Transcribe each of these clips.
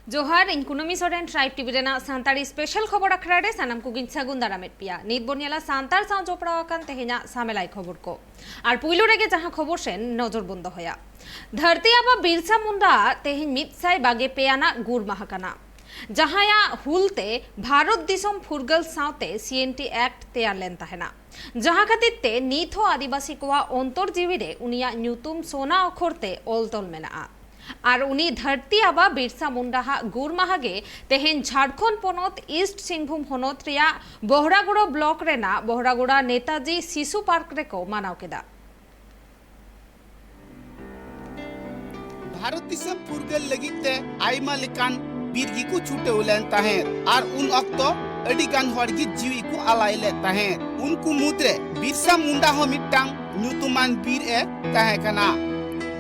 जोहार इन Kunmi Soren tribe TV रेना सांताड़ी स्पेशल खबर अखड़ा रे सानाम को गिन सागुन दारामेट पिया नीत बोनियाला सांतार साव जोपड़ा अकान तेहेना सामेलाई खबर को आर पुइलो रेगे जहां खबर सेन नजर बंद होया धरती आबा बिरसा मुंडा तेहेन मितसाय बागे पेयाना गुर महाकाना जहाया हुलते भारत दिसम फुरगल सावते सीएनटी एक्ट तैयार लेन तहेना जहां खातिर नीत हो आदिवासी कोआ अंतर जीवी रे उनिया न्यूतुम सोना अखरते ओलतोल मेना और उनी धरती आबा बिरसा मुंडा गुर माहागे तेहेन झारखंड पनत ईस्ट सिंहभूम हनत रिया बहरागुड़ा ब्लॉक रेना बहरागुड़ा नेताजी शिशु पार्क रेको मानाव केदा भारत दिसम फुरगल लगिते आइमा लेकान बीर गी को छूटे उलेन ताहें और उन अक्तो अडी गान हर गी जीवी को आलाइले ताहें उनको मुद्रे बिरसा मुंडा हो मिट्टांग न्यूतुमान बीर ए ताहें कना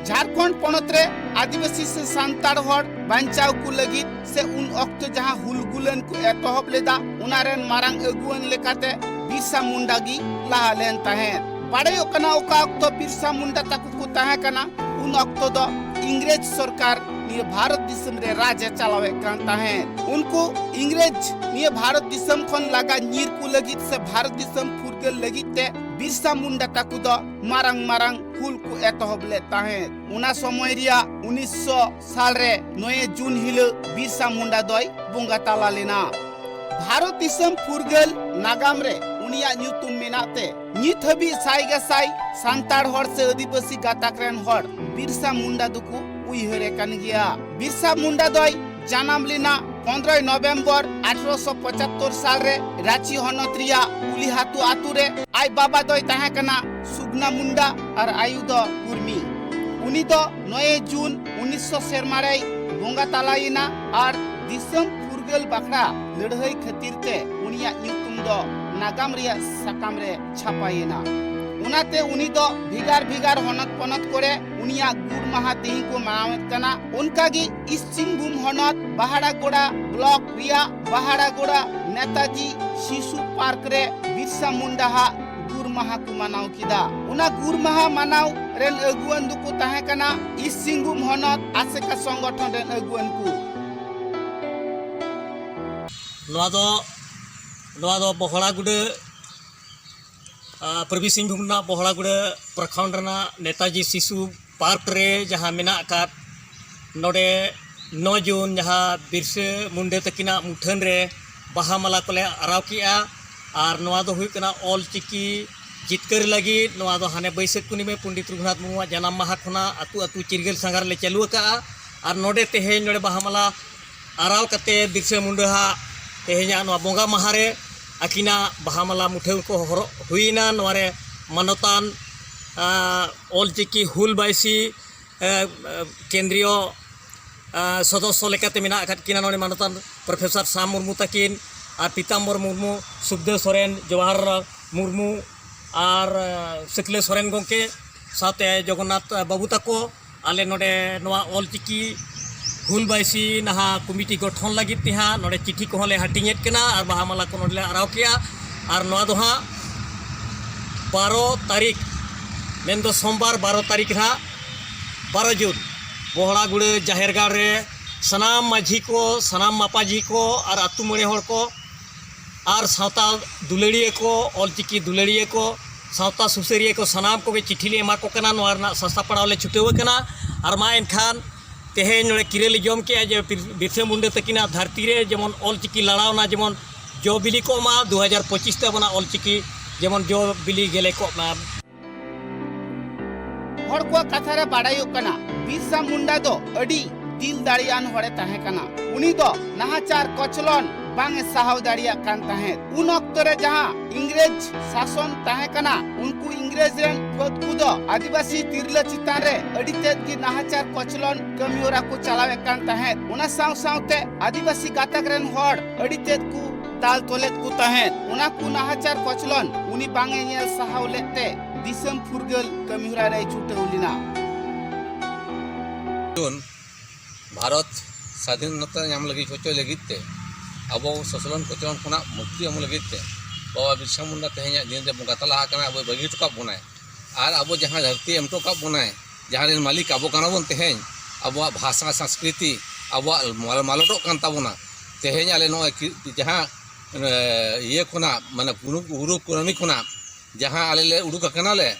झारखंड पनत रे आदिवासी से सांतार हर बांचाव को लगित से उन अक्तो जहां हुलगुलन को एतहब लेदा उनारेन मारांग अगुवन लेकाते बिरसा मुंडा गी लाहा लेन ताहें बाड़े ओकना ओका अक्तो बिरसा मुंडा ताकु को ताहें कना उन अक्तो दो इंग्रेज सरकार निये भारत दिसम रे राज्य चलावे कान ताहें उनको इंग्रेज निये भारत दिसम खन लगा नीर को लगित से भारत दिसम फुरगल लगित ते बिरसा मुंडा ताकु दो मारांग मारांग फूल को एतहब लेता है उना समय रिया 1900 साल रे 9 जून हिल बिरसा मुंडा दोय बुंगा ताला लेना भारत दिसम फुरगल नागाम रे उनिया न्यूतुम मेनाते नित हबी साइगा साई सांतार हर से आदिवासी गाताकरेन हर बिरसा मुंडा दुकु उइहरे कान गिया बिरसा मुंडा दोय जन्म लेना 15 नवंबर 1875 साल रे रांची हनत रिया उलिहातु आतु रे आई बाबा दोय ताहे कना सुगना मुंडा और आयुध कुर्मी उनी दो 9 जून 1900 सेरमा रे बोंगा तालाइना और दिसम फुरगल बाखड़ा लड़ाई खातिर ते उनिया न्यूतुम दो नागाम रिया साकाम रे छापाइना उनाते उनी दो भिगार भिगार हनत पनत करे उनिया गुर माहा तेही को मनावत कना उनका गी ईस्ट सिंहभूम हनत बहाड़ागोड़ा ब्लॉक रिया बहाड़ागोड़ा नेताजी शिशु पार्क रे बिरसा मुंडा गुर माहा को मनाव किदा उना गुर माहा मनाव रेन अगुवन दुको ताहे कना ईस्ट सिंहभूम हनत आसेका संगठन रेन अगुवन को नवा दो बहड़ागुड़ा पूर्वी सिंहभूम बहड़ागुड़ा प्रखंड नेताजी शिशु पार्क रे जहाँ मेना अकात नोडे 9 जून जहाँ बिरसा मुंडा तकिना मुठन रे बाहा माला कोले आराव किया और नवा दो हुई कना ऑल चिकी जितकर लगी नवा दो हाने बैसाख कुनी में पंडित रघुनाथ मुर्मू जन्म माहा खुना अतु अतु चिरगल संगार ले चालू का और नोडे तेहे नोडे बाहा माला आराव कते बिरसा मुंडा तेहेኛ नवा बोंगा माहारे आकिना बाहा माला मुठेव को हुईना नवारे मानतान ऑल चिकी हुल बाइसी केंद्रीय सदस्य लेकाते मेना अकात किना नोडे मानतान प्रोफेसर शाम मुर्मू तकिन और पीताम्बर मुर्मू सुखदेव सोरेन जवाहर मुर्मू और सिकले सोरेन गोंके साथे जगन्नाथ बाबू तको आले नोडे नवा ऑल चिकी हुल बाइसी नहा कमिटी गठन लगी तिहा नोडे चिठी को ले हाटिंगेत कना और बाहा माला को नोडे आराव किया और नवा दो 12 तारीख मेन दो सोमवार 12 तारीख रहा 12 जून बहड़ागुड़ा जाहेरगाड़ रे सनाम माझी को सनाम मापाजी को और आतु मणे हर को और सावता दुलड़िए को ऑलचिकी दुलड़िए को सावता सुसरिए को सनाम को चिठी ले एमा को कना नोआ सस्ता पड़ाव ले छुटेव कना और मा एनखान तेहे नोड़े किरेली जम के जे बिरसा मुंडा तकिना धरती रे जेमन ऑलचिकी लड़ावना जेमन जो बिली को मा 2025 ते बना ऑलचिकी जेमन जो बिली गेले को मा हर को कथा रे बाड़ायो कना बिरसा मुंडा दो अडी दिल दाड़ियान हरे ताहे कना उनी दो नाहाचार कचलन बांगे साहाव दाड़िया कान ताहे उन अक्तो रे जहां इंग्रेज शासन ताहे कना उनको इंग्रेज रेन पद कुदो आदिवासी तिरला चितान रे अडी तेद की नाहाचार कचलन कमियोरा को चलावे कान ताहे उना साव सावते आदिवासी गातक रेन हर अडी तेद को ताल तोलेत को ताहे उना को नाहाचार कचलन उनी बांगे नेल साहाव लेते दिसम फुरगल कमियोरा रे छुटेउलिना भारत स्वाधीनता नाम लगी होचो लगिते अब ससलन कचलन खुना मुक्ति हम लगिते बाबा बिरसा मुंडा तेहेኛ दिन दे बोंगा तला कना अब बगी टका बनाए और अब जहां धरती एम टका बनाए जहां मालिक अब कना बन तेहेñ अब भाषा संस्कृति अब मालटों कान ताबोना तेहें आले नो जहाँ ये खुना माने गुरु कुरानी खुना जहाँ आले ले उड़ूक कना ले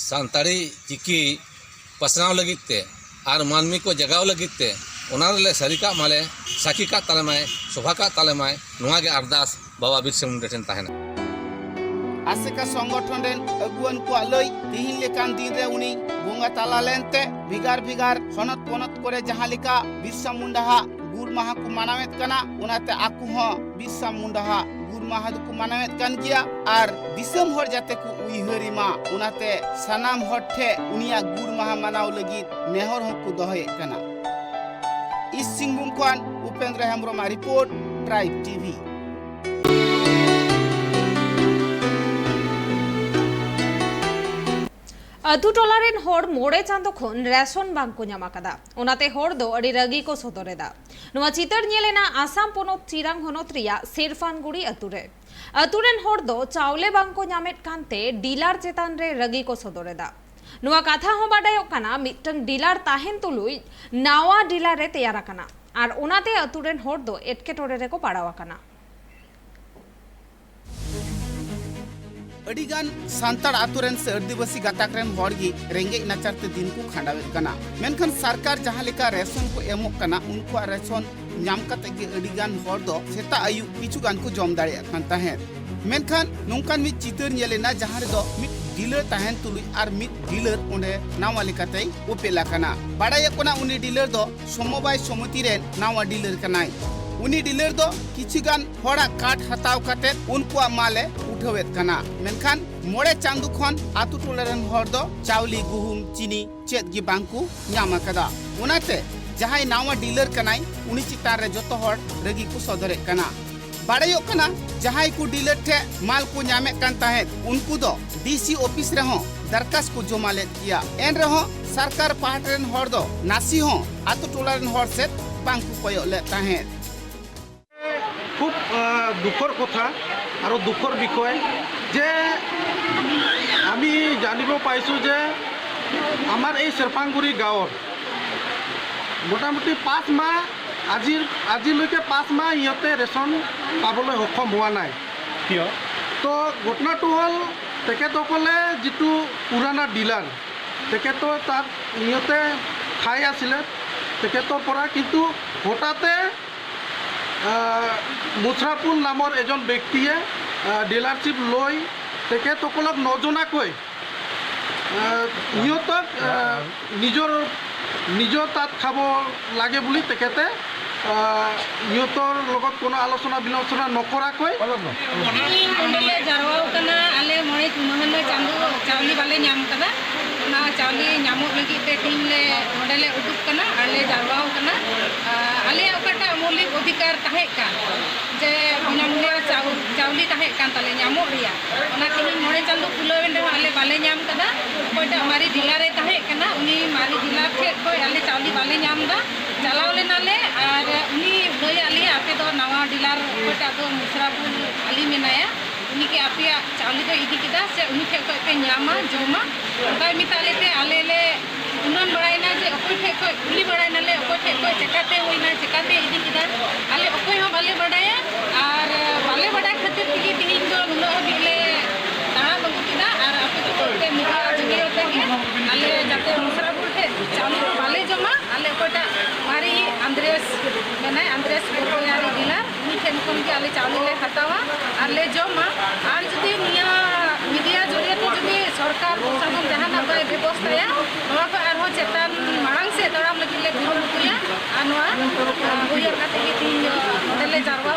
सांताड़ी चिकी पसनाव लगिते आर मानमी को जगाव लगिते उनारे सारिका माले साकी का तालेमाय शोभा का तालेमाय नुआ के अरदास बाबा बिरसा मुंडा ठेन ताहेना आसेका संगठन रेन अगुवन को लई तिहिन लेकान दिन रे उनी बोंगा ताला लेनते भिगार भिगार हनत पनत करे जहाँ लेका बिरसा मुंडा गुर माहा को मानावेत कना उनाते आकु हो बिरसा मुंडा गुर माहा को मानावेत कान गिया आर दिसम हर जाते को उइहरिमा उनाते सनाम हठे उनिया गुर माहा मानाव लगी नेहर हो को दोहे कना इस सिंगबुम Khan Upendra हेम्ब्रमा report tribe TV अतु टोलारेन होड़ मोड़े चांदो खन रेशन बांग को ᱧᱟᱢ ᱟᱠᱟᱫᱟ ᱚᱱᱟᱛᱮ ᱦᱚᱲ ᱫᱚ ᱟᱹᱰᱤ ᱨᱟᱹᱜᱤ ᱠᱚ ᱥᱚᱫᱚᱨᱮᱫᱟ ᱱᱚᱣᱟ ᱪᱤᱛᱟᱹᱨ ᱧᱮᱞᱮᱱᱟ ᱟᱥᱟᱢ ᱯᱚᱱᱚᱛ ᱪᱤᱨᱟᱝ ᱦᱚᱱᱚᱛ ᱨᱮᱭᱟᱜ ᱥᱮᱨᱯᱷᱟᱱᱜᱩᱲᱤ ᱟᱹᱛᱩ ᱨᱮ ᱟᱹᱛᱩᱨᱮᱱ ᱦᱚᱲ ᱫᱚ ᱪᱟᱣᱞᱮ ᱵᱟᱝ ᱠᱚ ᱧᱟᱢᱮᱫ ᱠᱟᱱᱛᱮ ᱰᱤᱞᱟᱨ ᱪᱮᱛᱟᱱ ᱨᱮ ᱨᱟᱹᱜᱤ ᱠᱚ ᱥᱚᱫᱚᱨᱮᱫᱟ ᱱᱚᱣᱟ ᱠᱟᱛᱷᱟ ᱦᱚᱸ ᱵᱟᱰᱟᱭᱚᱜ ᱠᱟᱱᱟ ᱢᱤᱫᱴᱟᱝ ᱰᱤᱞᱟर ᱛᱟᱦᱮᱱ ᱛᱩᱞᱩᱡ ᱱᱟᱣᱟ ᱰᱤᱞᱟᱨ ᱨᱮ ᱛᱮᱭᱟᱨ ᱟᱠᱟᱱᱟ ᱟᱨ ᱚᱱᱟᱛᱮ ᱟᱹᱛᱩᱨᱮᱱ ᱦᱚᱲ ᱫᱚ ᱮᱴᱠᱮᱴᱚᱬᱮ ᱨᱮᱠᱚ ᱯᱟᱲᱟᱣ ᱟᱠᱟᱱᱟ अडिगान सांताड़ आतुरेन से आदिवासी गाताकरेन हॉड़गी रेंगे नाचारते दिन को खांडावेत कना मेनखान सरकार जहाँ लेका रेशन को एमोक कना उनको रेशन नाम कते गे अडिगान हॉड़ दो सेता आयु किछु गान को जम दाड़े कान ताहेन मेनखान नोंकान मि चितर नेलेना जहाँ रे दो मि डीलर ताहेन तुलुई आर मि डीलर ओंडे नावा लेकाते उपेला कना बाडाय कोना उनी डीलर दो समबाय समिति रेन नावा डीलर कनाय उनी डीलर दो किछुगान हड़ा काट हताव काते उनको माले उठावेत कना मेनखान मोड़े चांदू खन आतु टोलारेन हर दो चावली गुहुम चीनी चेत गी बांकु ᱧᱟᱢ ᱟᱠᱟᱫᱟ उनाते जहां नावा डीलर कनाय उनी चितार रे जतो हर रगी को सदरे कना बाड़ायो कना जहां को डीलर ठे माल को ᱧामे कान ताहे उनको दो डीसी ऑफिस रे हो दरखास्त को जमा ले किया एन रे हो सरकार पाहटरेन हर दो नासी हो आतु टोलारेन हर से बांकु पयो ले ताहे खूब दुखर कथा और दुखर विषय जे आमी जानिब पाइसु जे आमार এই शेरफांगुड़ी गाँवर मोटामुटी 5 माह আজিলৈকে 5 माह इहते रेशन पाबले सक्षम हुआ नाय किय तो घटनाটো हल तेखेतসকলে जितु पुराना डिलार तेखेतो तार इहते खाई आसिले तेखेतर পৰা কিন্তু হঠাতে मुसरापुर नाমৰ एजन व्यक्तिये डिलारशिप लई तेखेतসকলক नजनाকৈ इहतक निजर तात खाब लागे बुली तेखेते इहतर लगत कोनो आलोचना विलोचना नकराকৈ ले जारवाव कना आले मोड़े महले चांदू चावली वाले ᱧᱟᱢ कदा ना चावली ᱧᱟᱢᱚᱜ लगी ते टीम ले मोडले उडुक कना आले जारवाव कना आले ओकाटा मौलिक अधिकार ताहे का जे बिना चावली ताहे कान ताले ᱧामᱚᱜ रिया ओना टीम मोड़े चांदू खुलवेन रे आले बाले ᱧाम कदा कोटा हमारी डिलर रे ताहे कना उनी मारी डिलर के कोई आले चावली बाले ᱧाम दा चलाव लेनाले और उनी लई आले आपे दो नवा डिलर कोटा दो मुसरापुर आली मेनाया उनी के आपे चावली को इदी किदा से उनी के पे ᱧामा जोमा ओका मितालेते आले ले उनन बड़ाइना जे ओकोय ठे कोय उली बड़ाइना ले ओकोय ठे कोय चकाते होइना चकाते इदी किदा आले ओकोय हो बाले बड़ाया और बाले बड़ाय खातिर की तीन जो नुनो बिले ताहा बगु किदा और आपे तो के मिगा जगे होते के आले जाते मुसरापुर ठे चावली को बाले जमा आले ओकोटा मारी अंद्रेस मेनाय अंद्रेस कोयारी डिलर उनी ठेन कोन के आले चावली ले हतावा और ले जमा और जदी निया मीडिया जरिए तो जदी सरकार प्रशासन जहाना बाय व्यवस्थाया नवा को आरो चेतन मांग से तड़ाम लगी ले कुरुमुटुया आनवा उयर काते के तीन मोडले जारवा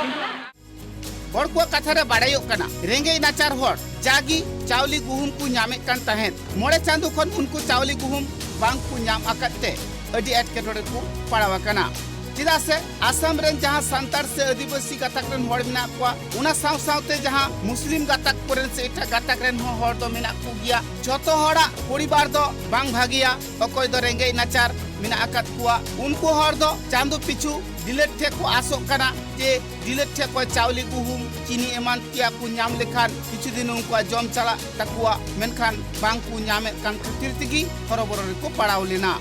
हर को कथा रे बाड़ायो कना रेंगे नाचार हर जागी चावली गुहुम को ᱧामे कान ताहेन मोड़े चांदू खन उनको चावली गुहुम बांग को ᱧाम आकते अडी एटकेटोड़े को पड़ावा कना चिदा से आसाम रेन जहां सांतार से आदिवासी गाताक रेन हड़ मिना को उना साव सावते जहां मुस्लिम गाताक कोरेन से एटा गाताक रेन हड़ दो मिना को गिया जतो हड़ा परिवार दो बांग भागिया अकोय दो रेंगे नाचार मिना आकत कुआ उनको हड़ दो चांदू पिछु डिलेट ठे को आसो कना जे डिलेट ठे को चावली गुहुम चीनी एमान किया को ᱧाम लेखान किछु दिन उनको जम चला तकुआ मेनखान बांग को ᱧामे कान खातिर तिगी हरबरो को पड़ाव लेना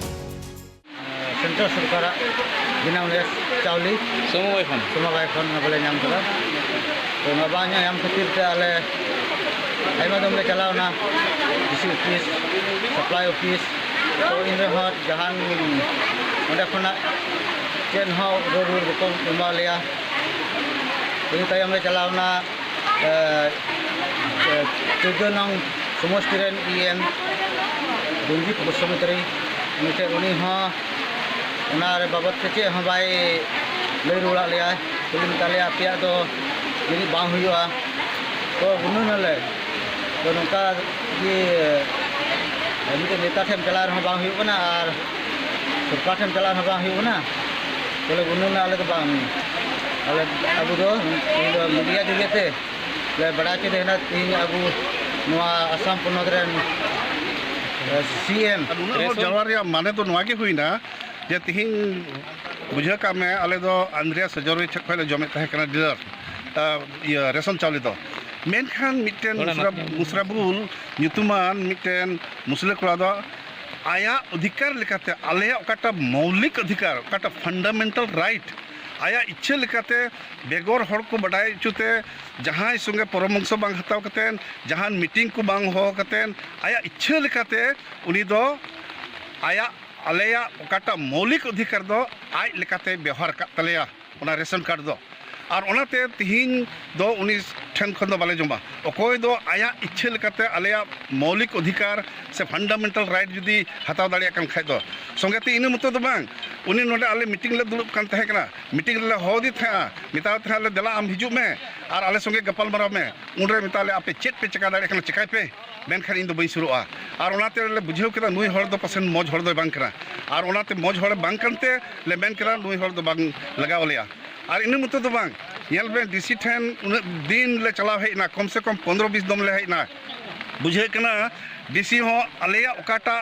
सेंट्रल सरकार ᱫᱤᱱᱟᱹᱢ ᱨᱮ ᱪᱟᱣᱞᱮ ᱥᱚᱢᱚᱵᱟᱭ ᱠᱷᱚᱱ ᱵᱚᱞᱮ ᱧᱟᱢ ᱠᱟᱫᱟ ᱛᱚ ᱚᱱᱟ ᱵᱟᱝ ᱧᱟᱢ ᱠᱷᱟᱹᱛᱤᱨ ᱛᱮ ᱟᱞᱮ ᱟᱭᱢᱟ ᱫᱚᱢ ᱞᱮ ᱪᱟᱞᱟᱣᱱᱟ ᱰᱤᱥᱤ ᱚᱯᱷᱤᱥ ᱥᱟᱯᱞᱟᱭ ᱚᱯᱷᱤᱥ ᱛᱚ ᱤᱱ ᱨᱮᱦᱚᱸ ᱡᱟᱦᱟᱱ ᱚᱸᱰᱮ ᱠᱷᱚᱱᱟᱜ ᱪᱮᱫ ᱦᱚᱸ ᱨᱩᱣᱟᱹᱲ ᱵᱟᱠᱚ ᱮᱢᱟ ᱞᱮᱭᱟ ᱤᱱᱟᱹ ᱛᱟᱭᱚᱢ ᱞᱮ ᱪᱟᱞᱟᱣᱱᱟ 14 নং সমষ্টি রেন EM রঞ্জিত বসুমতারি মিটে উনি হ্যাঁ ওনার বাবদ তে চেদ হ্যাঁ বাই লই রুড়া লেয়া কুলি মিতালে আপিয়া তো জিনিস বাং হুᱭᱩᱜᱼᱟ তো গুনুনালে তো নৌকা যে মিটে নেতা ঠেম চালা রহᱚᱸ বাং হুᱭᱩᱜ ᱠᱟᱱᱟ আর সরকার ঠেম চালা রহᱚᱸ বাং হুᱭᱩᱜ ᱠᱟᱱᱟ বলে গুনুনা আলে তো বাং আলে আবু দো মিডিয়া জরিয়াতে ले बड़ा के देखना तीन अबू नवा आसाम पनत रेन CM जवार माने तो नवा के हुईना जे तिहिन बुझा का में आले दो आंद्रिया सजोरी छखले जमे तहे कना डीलर ये रेशन चावले दो मेनखान मिटेन मुसराबुल ᱧᱩᱛᱩᱢᱟᱱ मिटेन मुसले कोड़ा दो आया अधिकार लेकाते आले ओकाटा मौलिक अधिकार ओकाटा फंडामेंटल राइट आया इच्छा लेकाते बेगोर हर को बडाय चुते जहां संगे परामर्श बांग हताव कतेन जहां मीटिंग को बांग हो कतेन आया इच्छा लेकाते उनी दो आया आलेया ओकाटा मौलिक अधिकार दो आय लेकाते व्यवहार का तलेया ओना रेशन कार्ड दो और ओनाते तिहिन दो उनी ठेन खन दो बाले जमा अकोय दो आया इच्छा लेकाते आलेया मौलिक अधिकार से फंडामेंटल राइट जुदी हताव दाड़िया कन खाय दो संगेते इन मतो दो बांग उनी नोडे आले मीटिंग ले दुलुब कान तहे कना मीटिंग ले होदी था मिताव था ले दला आम हिजु में और आले संगे गपाल मराव में उनरे मिताले आपे चेत पे चका दाड़िया कना चिकाय पे मेनखान इन दो बई सुरुआ और ओनाते ले बुझेव केदा नुई हर दो पसन मौज हर दो बांग कना और ओनाते मौज हर बांग कानते ले मेन करा नुई हर दो बांग लगाव लेया और इन मतो दो बांग येल बे डीसी ठेन उन दिन ले चलाव हेना कम से कम 15-20 दम ले हेना बुझे कना डीसी हो आलेया ओकाटा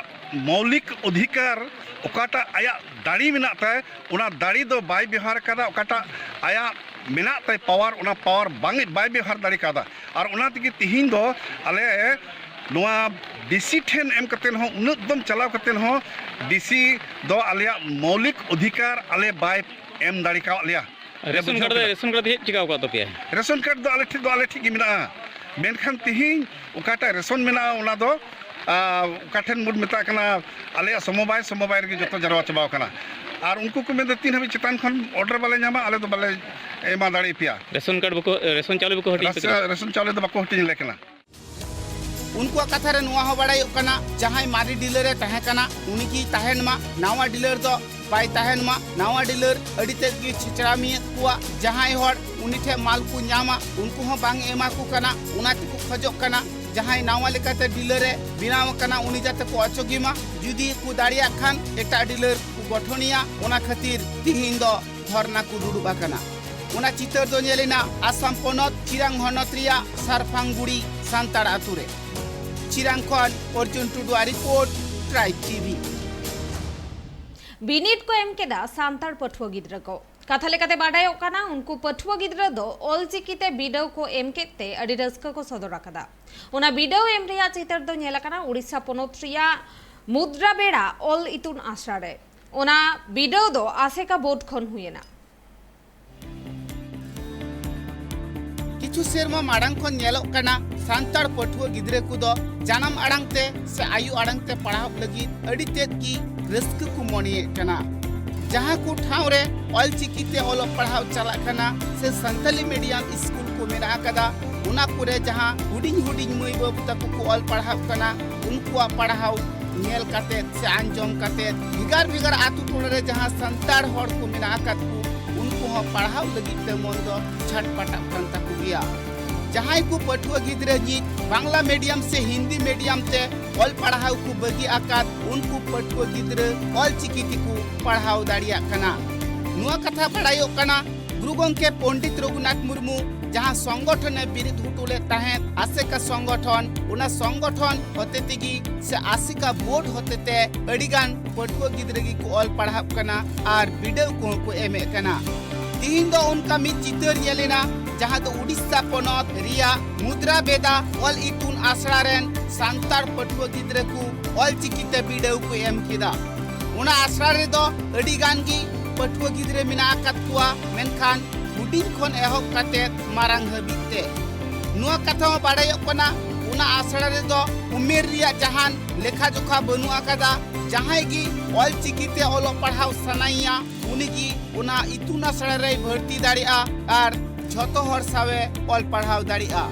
मौलिक अधिकार ओकाटा आया दाड़ी मेना ताय उना दाड़ी दो बाय व्यवहार कदा ओकाटा आया मेना ताय पावर उना पावर बांग बाय व्यवहार दाड़ी कदा और उना तिगी तिहिन दो आले नोआ डीसी ठेन एम कतेन हो उन दम चलाव कतेन हो डीसी दो आलेया मौलिक अधिकार आले बाय एम दाड़ी का आलेया रेशन कार्ड चिकाव का तो पे रेशन कार्ड दो आले ठीक मेना मेनखान तिहिन ओकाटा रेशन मेना उना दो काठेन मुड मेता कना आले समबाय रे जतो जरवा चबाव कना और उनको को में 3 हबी चितान खन ऑर्डर वाले न्यामा आले तो बाले एमा दाड़ी पिया रेशन कार्ड बको रेशन चावले बको हटी रेशन चावले तो बको हटी लेकना उनको कथा रे नुआ हो बड़ाई कना जहां मारी डीलर रे तहे कना उनी की तहेन मा नावा डीलर दो बाय तहेन मा नावा डीलर अडिते की छिचरामी कुआ जहां हर उनी ठे माल को न्यामा उनको हो बांग एमा को कना उनाती को खजोक कना जहां नावा लेकाते डीलर रे बिनाव कना उनी जाते को अचोगीमा जुदी को दाड़िया खान एकटा डीलर को गठनिया ओना खातिर तिहिन दो धरना को दुडुबा कना ओना चितर दो नेलिना आसाम पनत चिरांग हनत रिया सारफांगुड़ी सांताड़ आतुरे चिरांग खन अर्जुन टुडुआ रिपोर्ट ट्राइब टीवी बिनिट को एम केदा सांताड़ पठुआ गिद्रा को कथा लेकाते बाडाय ओकाना उनको पठुआ गिद्रा दो ऑलचिकीते बिडाव को एम केते अडी रस्का को सदर आकादा ओना बिडाव एम रिया चितर दो नेलाकाना उड़ीसा पनत रिया मुद्रा बेड़ा ऑल इतुन आश्रा रे ओना बिडाव दो आसेका बोर्ड खन हुएना किछु सेरमा माड़ांग खन नेलोक कना सांताड़ पठुआ गिद्रे को दो जानम आड़ांग ते से आयु आड़ांग ते पढ़ाव लगी अडी तेद की रस्क को मनिए कना जहां को ठाव रे ऑलचिकी ते ओलो पढ़ाव चला कना से संताली मीडियम स्कूल को मेना कदा उना पुरे जहां हुडिंग हुडिंग मई बाबू तक को ऑल पढ़ाव कना उनको पढ़ाव नेल काते से आंजम काते बिगार बिगार आतु टोले रे जहां संताड़ हड़ को मेना कत उनको हो पढ़ाव लगी ते मन दो छटपटा कन तक गया जहां को पठुआ गिद्रे जी बांग्ला मीडियम से हिंदी मीडियम ते ऑल पढ़ाव को बगी आकात उनको पठुआ गिद्रे ऑल चिकीती को पढ़ाव दाड़िया कना नुआ कथा पढ़ायो कना गुरु गंके पंडित रघुनाथ मुर्मू जहां संगठन बिरिद हुटुले ताहें आसेका संगठन उना संगठन होते तिगी से आसिका बोर्ड होते ते अडिगान पठुआ गिद्रे को ऑल पढ़ाव कना और वीडियो को एमे कना तीन दो उनका मित चितर नेलेना जहां दो उड़ीसा पनत रिया मुद्रा बेदा ऑल इतुन आसरा रेन सांताड़ पठुआ गिद्रे को ऑल चिकीते वीडियो को एम किदा उना आसरा रे दो अडी गान की पठुआ गिद्रे मेना आकात कुआ मेनखान हुडिंग खन एहब काते मारांग हबिते नुआ कथा बाड़ायोग कना उना आसड़ा रे दो उमेर रिया जहान लेखा जोखा बनु आकादा जहां गी ऑल चिकीते ओलो पढ़ाव सनाइया उनिगी उना इतुन आसड़ा रे भर्ती दाड़िया और झोतो हर सावे ऑल पढ़ाव दाड़िया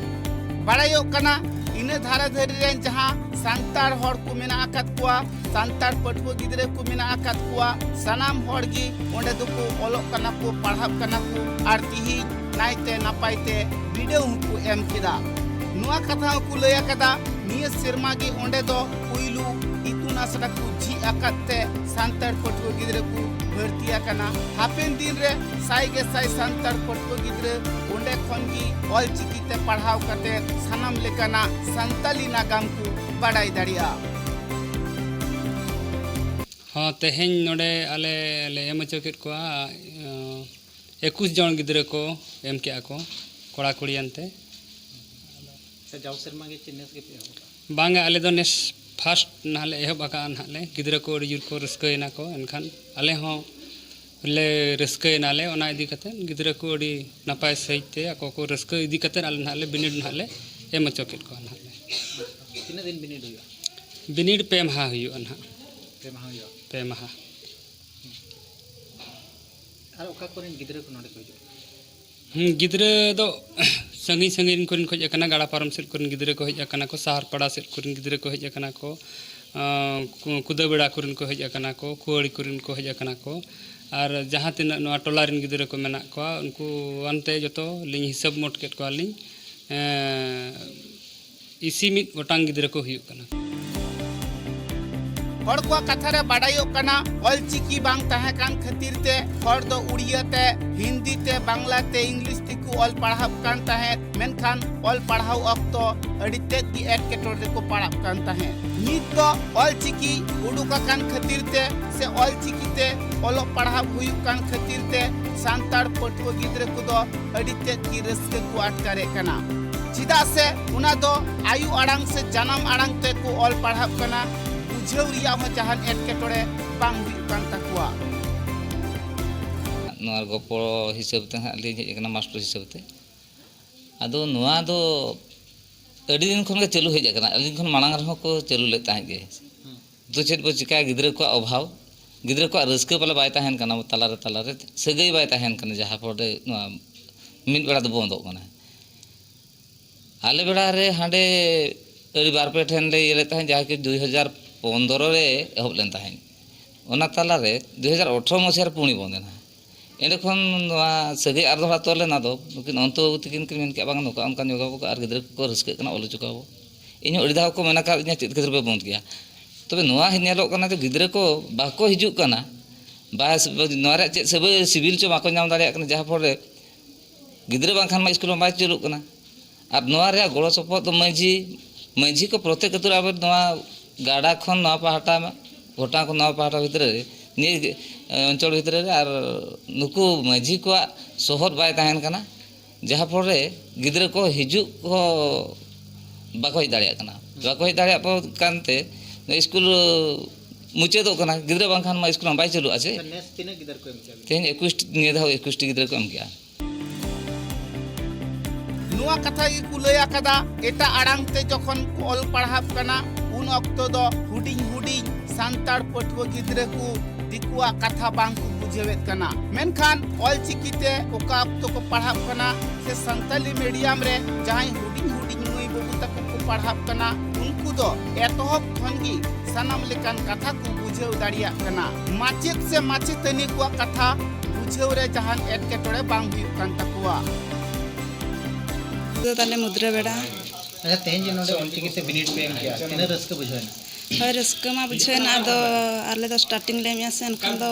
बाड़ायोग कना इने धारा धरी रेन जहां सांतार हर को मेना आकात कुआ सांतार पठुआ गिद्रे को मेना आकात कुआ सनाम हर गी ओंडे दुको ओलोग कना को पढ़ाव कना को आर तिही नाइते नापाइते वीडियो को एम किदा नुआ कथा को लय कदा निय सेरमा गे ओंडे दो पुइलू इतुन आसड़ा को जी आकाते सांतार पठुआ गिद्रे को भर्तिया कना हापेन दिन रे साइगे साइ सांतार पठुआ गिद्रे ओंडे खन गी ऑल चिकीते पढ़ाव कते सनाम लेकाना संताली नागाम को बाड़ाई दाड़िया हाँ तेहें नोडे आले एम चौकेट को 21 जन गिद्रे को एम के को कोड़ा कुड़ी अंते बांगे आले दो नेस फास्ट नाले एहब आका नाले गिद्रे को अड़ी जुर को रस्कयना को एनखान आले हों ले रस्कयनाले ओना इदी कते गिद्रे को अड़ी नापाय सहिते आको को रस्क इदी कते आले नाले बिनिड नाले एम चौकेट को नाले तीन दिन बिनिड हुआ बिनिड पे माह हुआ ना पे माह और ओका कोरेन गिद्रे को नोडे को गिद्रे दो संगी संगी कोरिन खोज अकना गाड़ा पारम सेट कोरिन गिद्रे को हेज अकना को सहर पड़ा सेट कोरिन गिद्रे को हेज अकना को कुदबेड़ा कोरिन को हेज अकना को कुआड़ी कोरिन को हेज अकना को और जहाँ तीना नोआ टोला रिन गिद्रे को मेना को उनको अनते जतो लिंग हिसाब मोट केट को लिंग इसी मित गोटांग गिद्रे को हुयुग कना हर को कथा रे बाड़ायोग कना ऑल चिकी बांग ताहे कान खातिर ते हर दो उड़िया ते हिंदी ते बांग्ला ते इंग्लिश तिकु ऑल पढ़ाव कान ताहे मेनखान ऑल पढ़ाव अक्तो अड़ी तेज की एटकेटोर रे को पढ़ाव कान ताहे नित तो ऑल चिकी उडुका कान खातिर ते से ऑल चिकी ते ओलो पढ़ाव हुयुग कान खातिर ते सांतार पठुआ गिद्रे को दो अड़ी तेज की रस्के को अटकारे कना चिदा से उना दो आयु आड़ांग से जन्म आड़ांग ते को ऑल पढ़ाव कना बुझेव रिया हो जहान एटकेटोरे बांग हुयुग कान ताकुआ नोर गपो हिसाब ते हाली हेज कना मास्टर हिसाब ते आदो नोआ दो अड़ी दिन खन के चालू हेज कना अड़ी दिन खन मांग रहो को चालू ले ताहे गे तो चेत बो चिका गिद्रे को अभाव गिद्रे को रस्के पले बाय ताहेन कना तलारे सगई बाय ताहेन कना जहां पड़े नोआ मिद बेड़ा दो बंदो कना आले बेड़ा रे हांडे अड़ी बार पे ठेन ले येले ताहे जहां के 2015 रे एहब लेन ताहेन ओना तलारे 2018 मसिया रे पुणी बंदेना एंडे खन सगे आर धरा तोले ना दो लेकिन अंतो तिकिन के मेन के बांग नोका अनका योगा को आर गिद्रे को रस्के कना ओलो चुकाबो इन अड़ी दाव को मेना का इने चित खतिर पे बंद गया तबे नोआ हिनेलो कना तो गिद्रे को बाको हिजुक कना बास नोरे चे सब सिविल चो बाको नाम दाड़िया कना जहां पर गिद्रे बांखान मा स्कूल मा चलु कना आर नोआ रे गोड़ो सपो तो माझी को प्रत्येक अतुर आबे नोआ गाड़ा खन नोआ पहाटा घोटा को नोआ पहाटा भितर नि अंचल भितर और नुकु माझी को सहर बाय ताहेन कना जहां पर गिद्रे को हिजुक को बाको ही दाड़िया कना बाको ही दाड़िया कानते स्कूल मुचे दो कना गिद्रे बांखान मा स्कूल बाय चलु आछे नेस तीन गिद्रे को एम किया तेन 21 निये धाव 21 गिद्रे को एम किया नुआ कथा गी को लय आकादा एटा आड़ांग ते जखन ऑल पढ़ाव कना उन अक्तो दो हुडिंग सांतार पठुआ गिद्रे को दिकुआ कथा बांग को बुझेवेत कना मेनखान ऑल चिकीते ओका अक्तो को पढ़ाव कना से संताली मीडियम रे जहां हुडिंग नुई बबू तक को पढ़ाव कना उनको दो एतहब खनगी सनम लेकन कथा को बुझेव दाड़िया कना माचेत से माचेतनी को कथा बुझेव रे जहां एटकेटोरे बांग हुयुग कान ताकुआ तो ताले मुद्रा बेड़ा अच्छा तेहें जे नोडे ऑलचिकी ते बिनिड पे एम किया तिना रस्के बुझायना हय रस्क मा बुझायना दो आले दो स्टार्टिंग ले मिया से एनखान दो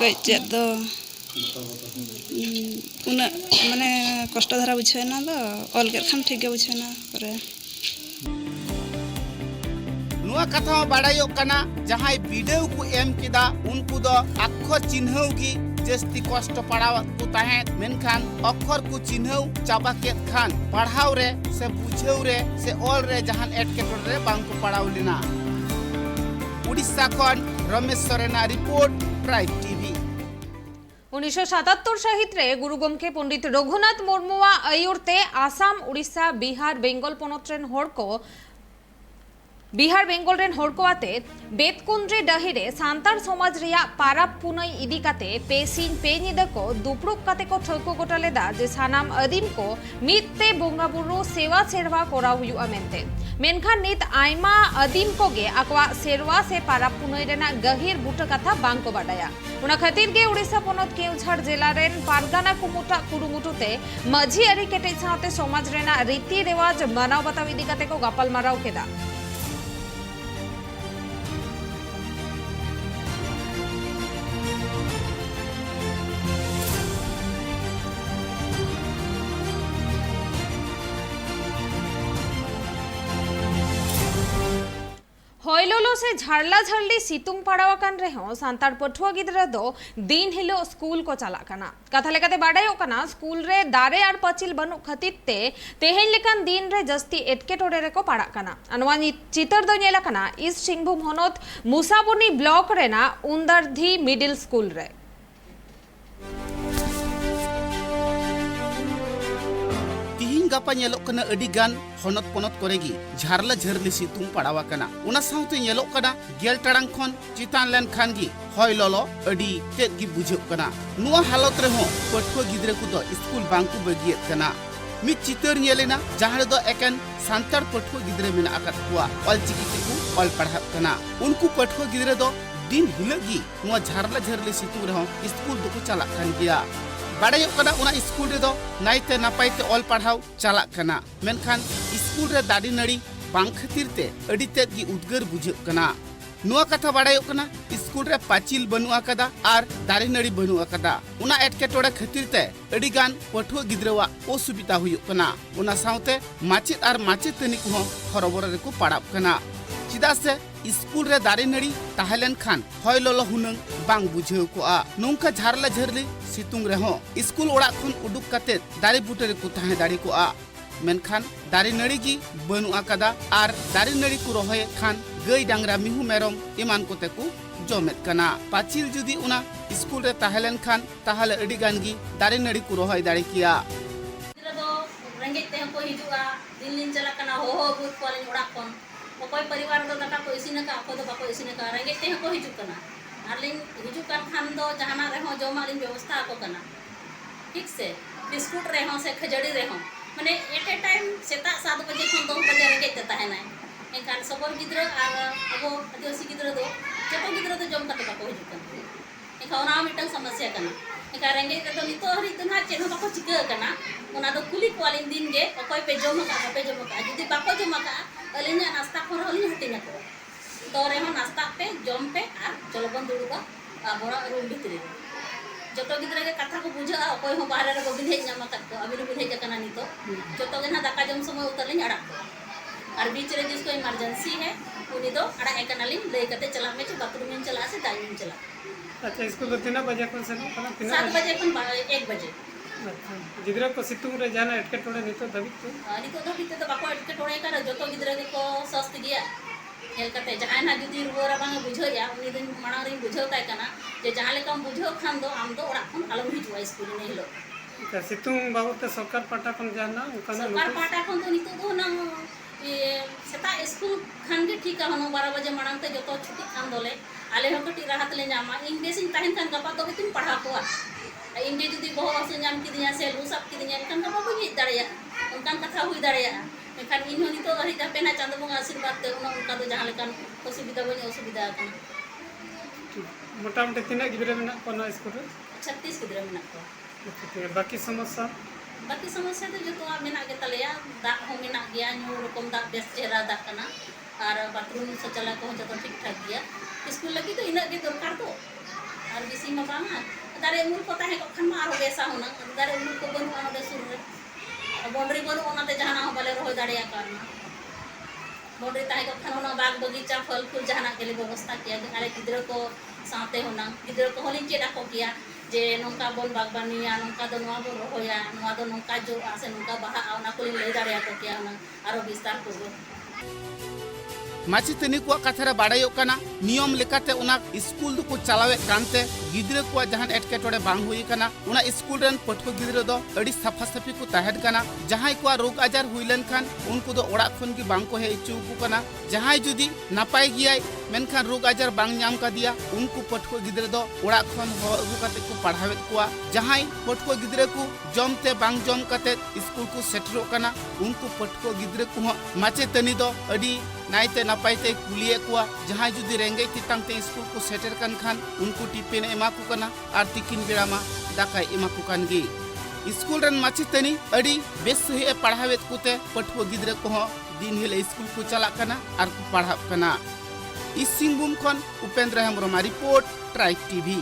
कई चेत दो उना माने कष्ट धारा बुझायना दो ऑल के खान ठीक गे बुझायना करे नुआ कथा बाड़ायोग कना जहां वीडियो को एम किदा उनको दो अक्षर चिन्हव की जस्ती कष्ट पड़ावत को ताहे मेनखान अक्षर को चिन्हव चाबा केत खान पढ़ाव रे से बुझेव रे से ऑल रे जहां एटकेटोर रे बांग को पढ़ाव लेना उड़ीसा खन रमेश सोरेना रिपोर्ट प्राइम टीवी। 1977 साहित रे गुरु गमके पंडित रघुनाथ मुर्मुआ आयुरते आसाम उड़ीसा बिहार बेंगल पनोत्रेन हर को बिहार बेंगल रेन हर को आते बेतकुंद्री डहिरे सांतार समाज रिया पाराब पुनई इदी काते पेसिन पे निदा को दुपड़ुक काते को ठौको गोटा लेदा जे सानाम अदीम को मितते बोंगा बुरु सेवा सेरवा कोराव हुआ मेनते मेनखान नित आयमा अदीम को गे अकवा सेरवा से पाराब पुनई रेना गहिर बुटा कथा बांग को बाडाया उना खातिर गे उड़ीसा पनत केउझाड़ जिला रेन पारगाना कुमुटा कुरुमुटुते माझी अरी केटे साथे समाज रेना रीति रिवाज मानव बताव इदी काते को गापल माराव केदा हयलोलो से झाड़ला झाड़ली सितुंग पड़ावाकान रेहो सांतार पठुआ गिदरा दो दिन हिलो स्कूल को चलाकाना कथा लेकाते बाडायो काना स्कूल रे दारे आर पचिल बनु खतिते तेहेन लेकान दिन रे जस्ती एटकेटोरे रे को पड़ाकाना अनवा चितर दो नेलाकाना ईस्ट सिंहभूम हनोत मुसाबुनी ब्लॉक रेना उंदरधी मिडिल स्कूल रे गपा नेलोक कना अडिगान हनत पनत करेगी झारला झरली सितुंग पड़ावा कना उना साउते नेलोक कना गेल टाड़ांग खन चितान लेन खान गी हय ललो अडी तेद गी बुझो कना नुआ हालत रे हो पठुआ गिद्रे को दो स्कूल बांकु बगियत कना मित चितर नेलेना जहां दो एकन सांतार पठुआ गिद्रे मेना आकत कुआ ऑलचिकी तेकु ऑल पढ़ा कना उनको पठुआ गिद्रे दो दिन हिलगी नुआ झारला झरली सितुंग रे हो स्कूल दुको चला खान गिया बाड़ायो कना उना स्कूल रे दो नाइते नापाइते ऑल पढ़ाव चला कना मेनखान स्कूल रे दाड़ी नड़ी बांग खातिर ते अडी तेद गी उद्गार बुझाग कना नुआ कथा बाड़ायो कना स्कूल रे पाचिल बनु आकदा आर दाड़ी नड़ी बनु आकदा उना एटकेटोड़े खातिर ते अडी गान पठुआ गिद्रावा असुविधा हुयुग कना उना साउते माचित आर माचितनी को हरबरा रे को पड़ाब कना चिदा से स्कूल रे दाड़ी नड़ी ताहेलेन खान हय ललो हुनंग बांग बुझाव कोआ नोंका झारला झरली सितुंग रे हो स्कूल ओड़ा खन उडुक काते दाड़ी बुटे रे को ताहे दाड़ी कोआ मेनखान दाड़ी नड़ी गी बनु आकादा आर दाड़ी नड़ी को रहोय खान गई डांगरा मिहु मेरम इमान कोते को जमेत कना पाचिल जुदी उना स्कूल रे ताहेलेन खान ताहले अडी गान गी दाड़ी नड़ी को रहोय दाड़ी किया रेंगेज ते को हिजुआ दिन दिन चला कना हो बुत कॉलेज ओड़ा कोन कोई परिवार दो दाका को इसिन का को दो बाको इसिन का रेंगेज ते को हिजु कना आलिन हिजु कान खान दो जहाना रे हो जमालिन व्यवस्था को कना ठीक से बिस्कुट रे हो से खजड़ी रे हो माने एट ए टाइम सेता 7 बजे खन 2 बजे रेंगेज ते ताहेना एकान सबोर गिद्रा आर अबो आदिवासी गिद्रा दो जतो गिद्रा दो जम काते बाको हिजु कना एका ओना मिटन समस्या कना एका रेंगेज ते नितो हरि तना चेनो बाको चिका कना ओना दो कुली क्वालिन दिन गे ओकोय पे जम का जुदी बाको जम का अलिना नास्ता खर अलिन हटिना को तो रे हो नास्ता पे जम पे आर चलो बन दुड़ुबा बड़ा रूम भितरे जतो गिद्रा के कथा को बुझा ओकोय हो बाहर रे बबिन हेज नामा तक को अबिन बुझे जकना नितो जतो गे ना दाका जम समय उतर लिन अड़ा और बीच रे जिसको इमरजेंसी है उनी दो अड़ा एकनालिन ले कते चला में बाथरूम में चला से दाई में चला अच्छा स्कूल तो 3 बजे कौन से 7 बजे कौन 1 बजे अच्छा गिद्रा को सितुंग रे जाना एटकेटोड़े नितो धबित तो बाको एटकेटोड़े का जतो गिद्रा के को सस्त गया हेल कते जहां ना जुदी रुवारा बांग बुझोया उनी दिन माना रे बुझो ताय कना जे जहां लेका बुझो खान दो आम दो ओड़ा खन आलम हिजुआ स्कूल ने हिलो अच्छा सितुंग बाबूते सरकार पाटा खन जाना सरकार पाटा खन तो नितो दो ना ये सेता स्कूल खान के ठीक हनो 12 बजे मांग ते जतो छुट्टी खान दोले आले हो कटी राहत ले जामा इंग्लिश इन ताहिन खान गपा तो तुम पढ़ा कोआ इंगे जुदी बहुत से नाम की दिया से लू सब की दिया खान गपा को ही दड़या उनकान कथा हुई दड़या मेखान इन हो नितो हरि दा पेना चांद बंगा आशीर्वाद ते उनका तो जहां लेकान असुविधा बनी असुविधा कना मोटा मोटी तिना गिद्रा मेना कोना स्कूल रे 36 गिद्रा मेना को अच्छा बाकी समस्या तो जो तो मेना के तलेया दा हो मेना गया न्यू रकम दा बेस चेहरा दा कना और बाथरूम शौचालय को जो तो ठीक ठाक गया स्कूल लगी तो इना के दरकार तो और बेसी मा बांगा दारे मूल को ताहे को खन मा आरो बेसा होना दारे मूल को बनु आनो दे सुर रे बाउंड्री बनु ओनाते जहाना हो बाले रहो दाड़िया करना बाउंड्री ताहे को खन ओना बाग बगीचा फल फूल जहाना के लिए व्यवस्था किया आले गिद्रा को साथे होना गिद्रा को होलिन चेडा को किया जे नोंका बोन बागबानिया नोंका दो नोआ बो रहोया नोआ दो नोंका जो आसे नोंका बाहा ओना को ले दाड़िया को किया ओना आरो विस्तार को माचितनी को कथा रे बाड़ायोग कना नियम लेकाते उना स्कूल दो को चलावे कानते गिद्रे को जहां एटकेटोड़े बांग हुई कना उना स्कूल रन पठुआ गिद्रे दो अड़ी साफा साफी को तहद कना जहां को रोग आजार हुईलन खान उनको दो ओड़ा खन की बांग को हे इच्छु को कना जहां जुदी नापाय गियाय मेनखान रोग आजार बांग नाम का दिया उनको पठुआ गिद्रे दो ओड़ा खन हो अगु काते को पढ़ावेत को जहां पठुआ गिद्रे को जमते बांग जम काते स्कूल को सेटरो कना उनको पठुआ गिद्रे को माचेतनी दो अड़ी नाइते नापायते कुलिए को जहां जुदी रेंगे तितांगते स्कूल को सेटर कन खान उनको टिफिन एमा को कना आर तिकिन बेरा मा दाका एमा को कन गी स्कूल रन माचेतनी अड़ी बेस हे पढ़ावेत कोते पठुआ गिद्रे को दिन हेले स्कूल को चला कना आर को पढ़ाव कना इस सिंहभूम खन Upendra Hembram report tribe TV.